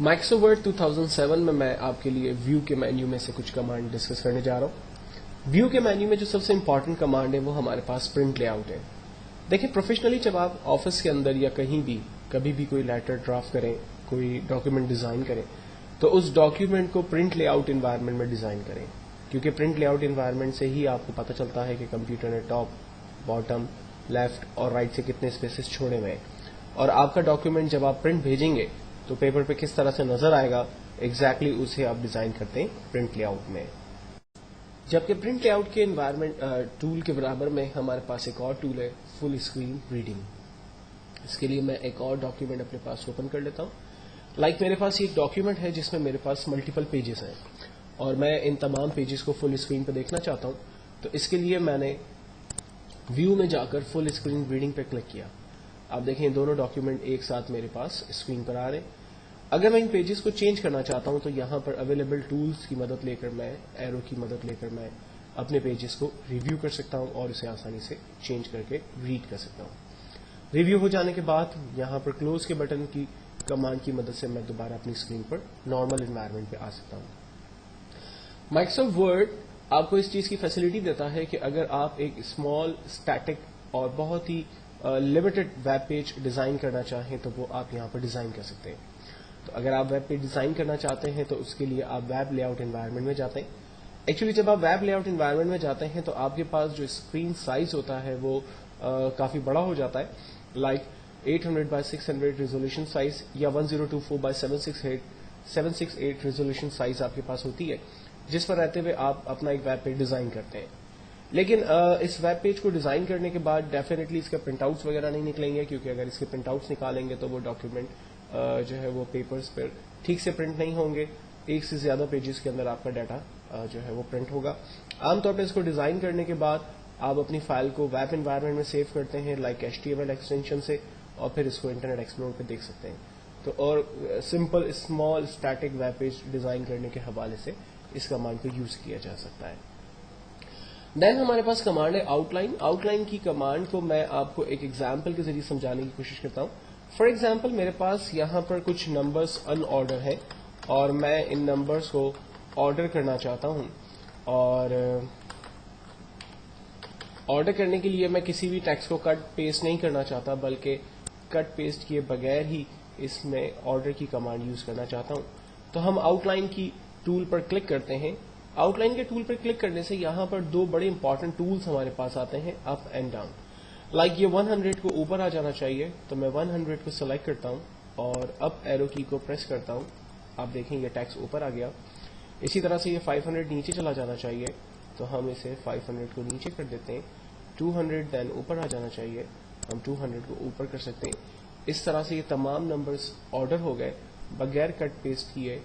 Microsoft word 2007 में मैं आपके लिए व्यू के मेन्यू में से कुछ कमांड डिस्कस करने जा रहा हूँ। व्यू के मेन्यू में जो सबसे इंपॉर्टेंट कमांड है वो हमारे पास प्रिंट लेआउट है। देखिए, प्रोफेशनली जब आप ऑफिस के अंदर या कहीं भी कभी भी कोई लेटर ड्राफ्ट करें, कोई डॉक्यूमेंट डिजाइन करें, तो उस डॉक्यूमेंट को प्रिंट लेआउट एनवायरनमेंट में डिजाइन करें, क्योंकि प्रिंट लेआउट एनवायरनमेंट से ही आपको पता चलता है कि कंप्यूटर ने टॉप, बॉटम, लेफ्ट और राइट से कितने स्पेसेस छोड़े हुए हैं, और आपका डॉक्यूमेंट जब आप प्रिंट भेजेंगे तो पेपर पे किस तरह से नजर आएगा, एग्जैक्टली उसे आप डिजाइन करते हैं प्रिंट लेआउट में। जबकि प्रिंट लेआउट के एनवायरनमेंट टूल के बराबर में हमारे पास एक और टूल है, फुल स्क्रीन रीडिंग। इसके लिए मैं एक और डॉक्यूमेंट अपने पास ओपन कर लेता हूँ। लाइक मेरे पास एक डॉक्यूमेंट है जिसमें मेरे पास मल्टीपल पेजेस हैं और मैं इन तमाम पेजेस को फुल स्क्रीन पे देखना चाहता हूँ। तो इसके लिए मैंने व्यू में जाकर फुल स्क्रीन रीडिंग पे क्लिक किया। आप देखें, दोनों डॉक्यूमेंट एक साथ मेरे पास स्क्रीन पर आ रहे हैं। अगर मैं इन पेजेस को चेंज करना चाहता हूं तो यहां पर अवेलेबल टूल्स की मदद लेकर, मैं एरो की मदद लेकर मैं अपने पेजेस को रिव्यू कर सकता हूं और इसे आसानी से चेंज करके रीड कर सकता हूं। रिव्यू हो जाने के बाद यहां पर क्लोज के बटन की कमांड की मदद से मैं दोबारा अपनी स्क्रीन पर नॉर्मल एनवायरनमेंट पे आ सकता हूं। माइक्रोसॉफ्ट वर्ड आपको इस चीज की फैसिलिटी देता है कि अगर आप एक स्मॉल, स्टैटिक और बहुत ही लिमिटेड वेब पेज डिजाइन करना चाहें तो वो आप यहां पर डिजाइन कर सकते हैं। तो अगर आप वेब पेज डिजाइन करना चाहते हैं तो उसके लिए आप वेब लेआउट एनवायरनमेंट में जाते हैं। एक्चुअली जब आप वेब लेआउट एनवायरनमेंट में जाते हैं तो आपके पास जो स्क्रीन साइज होता है वो काफी बड़ा हो जाता है, लाइक 800 बाय 600 रेजोल्यूशन साइज या 1024 बाय 768 रेजोल्यूशन साइज आपके पास होती है, जिस पर रहते हुए आप अपना एक वेब पेज डिजाइन करते हैं। लेकिन इस वेब पेज को डिजाइन करने के बाद डेफिनेटली इसके प्रिंट आउट्स वगैरह नहीं निकलेंगे, क्योंकि अगर इसके प्रिंट आउट्स निकालेंगे तो वो डॉक्यूमेंट जो है वो पेपर्स पर ठीक से प्रिंट नहीं होंगे। एक से ज्यादा पेजेस के अंदर आपका डाटा जो है वो प्रिंट होगा। आमतौर पर इसको डिजाइन करने के बाद आप अपनी फाइल को वेब एनवायरनमेंट में सेव करते हैं, लाइक HTML एक्सटेंशन से, और फिर इसको इंटरनेट एक्सप्लोरर पे देख सकते हैं। तो और simple small static web page design करने के हवाले से इस कमांड को यूज किया जा सकता है। देन हमारे पास कमांड है आउटलाइन। आउटलाइन की कमांड को मैं आपको एक एग्जाम्पल के जरिए समझाने की कोशिश करता हूँ। फॉर एग्जाम्पल, मेरे पास यहाँ पर कुछ नंबर्स अनऑर्डर है और मैं इन नंबर्स को ऑर्डर करना चाहता हूँ, और ऑर्डर करने के लिए मैं किसी भी टेक्स्ट को कट पेस्ट नहीं करना चाहता, बल्कि कट पेस्ट किए बगैर ही इसमें ऑर्डर की कमांड यूज करना चाहता हूँ। तो हम आउटलाइन की टूल पर क्लिक करते हैं। आउटलाइन के टूल पर क्लिक करने से यहाँ पर दो बड़े इंपॉर्टेंट टूल्स हमारे पास आते हैं, अप एंड डाउन। लाइक ये 100 को ऊपर आ जाना चाहिए, तो मैं 100 को सिलेक्ट करता हूँ और अप एरो की को प्रेस करता हूँ। आप देखें ये टेक्स्ट ऊपर आ गया। इसी तरह से ये 500 नीचे चला जाना चाहिए, तो हम इसे 500 को नीचे कर देते हैं। 200 देन ऊपर आ जाना चाहिए, हम 200 को ऊपर कर सकते हैं। इस तरह से ये तमाम नंबर्स ऑर्डर हो गए बगैर कट पेस्ट किए,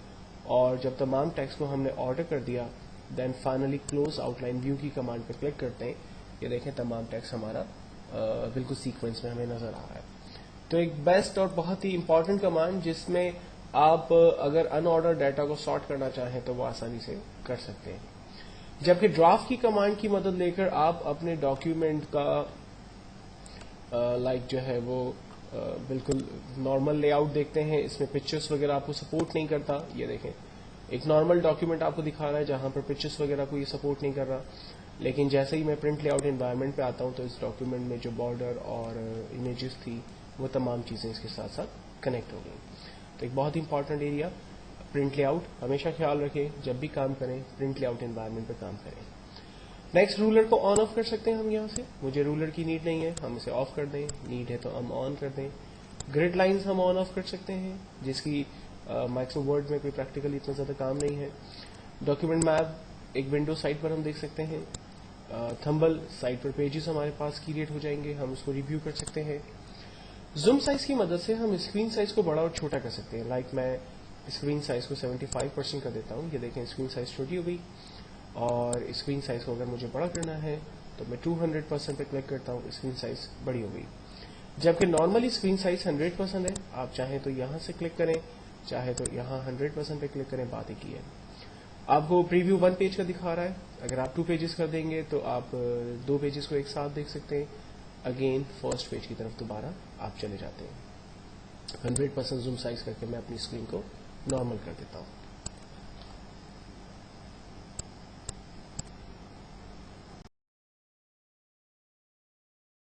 और जब तमाम टेक्स्ट को हमने ऑर्डर कर दिया, then finally close outline view की कमांड पर क्लिक करते हैं। ये देखें तमाम टेक्स्ट हमारा बिल्कुल सीक्वेंस में हमें नजर आ रहा है। तो एक बेस्ट और बहुत ही इंपॉर्टेंट कमांड जिसमें आप अगर अनऑर्डर डाटा को सॉर्ट करना चाहें तो वो आसानी से कर सकते हैं। जबकि ड्राफ्ट की कमांड की मदद लेकर आप अपने डॉक्यूमेंट का लाइक जो है वो बिल्कुल नॉर्मल लेआउट देखते हैं। इसमें पिक्चर्स वगैरह आपको सपोर्ट नहीं करता। ये देखें, एक नॉर्मल डॉक्यूमेंट आपको दिखा रहा है जहां पर पिक्चर्स वगैरह को ये सपोर्ट नहीं कर रहा। लेकिन जैसे ही मैं प्रिंट लेआउट एनवायरनमेंट पे आता हूं तो इस डॉक्यूमेंट में जो बॉर्डर और इमेजेस थी वो तमाम चीजें इसके साथ साथ कनेक्ट हो गई। तो एक बहुत इंपॉर्टेंट एरिया प्रिंट लेआउट, हमेशा ख्याल रखें जब भी काम करें प्रिंट लेआउट एनवायरनमेंट पे काम करें। नेक्स्ट, रूलर को ऑन ऑफ कर सकते हैं हम यहाँ से। मुझे रूलर की नीड नहीं है, हम इसे ऑफ कर दें। नीड है तो हम ऑन कर दें। ग्रिड लाइंस हम ऑन ऑफ कर सकते हैं, जिसकी माइक्रोसॉफ्ट वर्ड में कोई प्रैक्टिकली इतना ज्यादा काम नहीं है। डॉक्यूमेंट मैप एक विंडो साइट पर हम देख सकते हैं। थंबल साइट पर पेजेस हमारे पास क्रिएट हो जाएंगे, हम उसको रिव्यू कर सकते हैं। जूम साइज की मदद से हम स्क्रीन साइज को बड़ा और छोटा कर सकते हैं। लाइक मैं स्क्रीन साइज को 75% कर देता हूँ। ये देखें स्क्रीन साइज छोटी हो गई, और स्क्रीन साइज को अगर मुझे बड़ा करना है तो मैं 200% पे क्लिक करता हूँ, स्क्रीन साइज बड़ी हो गई। जबकि नॉर्मली स्क्रीन साइज 100% है। आप चाहें तो यहाँ से क्लिक करें, चाहे तो यहाँ 100% पे क्लिक करें, बात एक ही है। आपको प्रीव्यू 1 पेज का दिखा रहा है, अगर आप 2 पेजेस कर देंगे तो आप 2 पेजेस को एक साथ देख सकते हैं। अगेन फर्स्ट पेज की तरफ दोबारा आप चले जाते हैं। 100% जूम साइज करके मैं अपनी स्क्रीन को نارمل کر دیتا ہوں.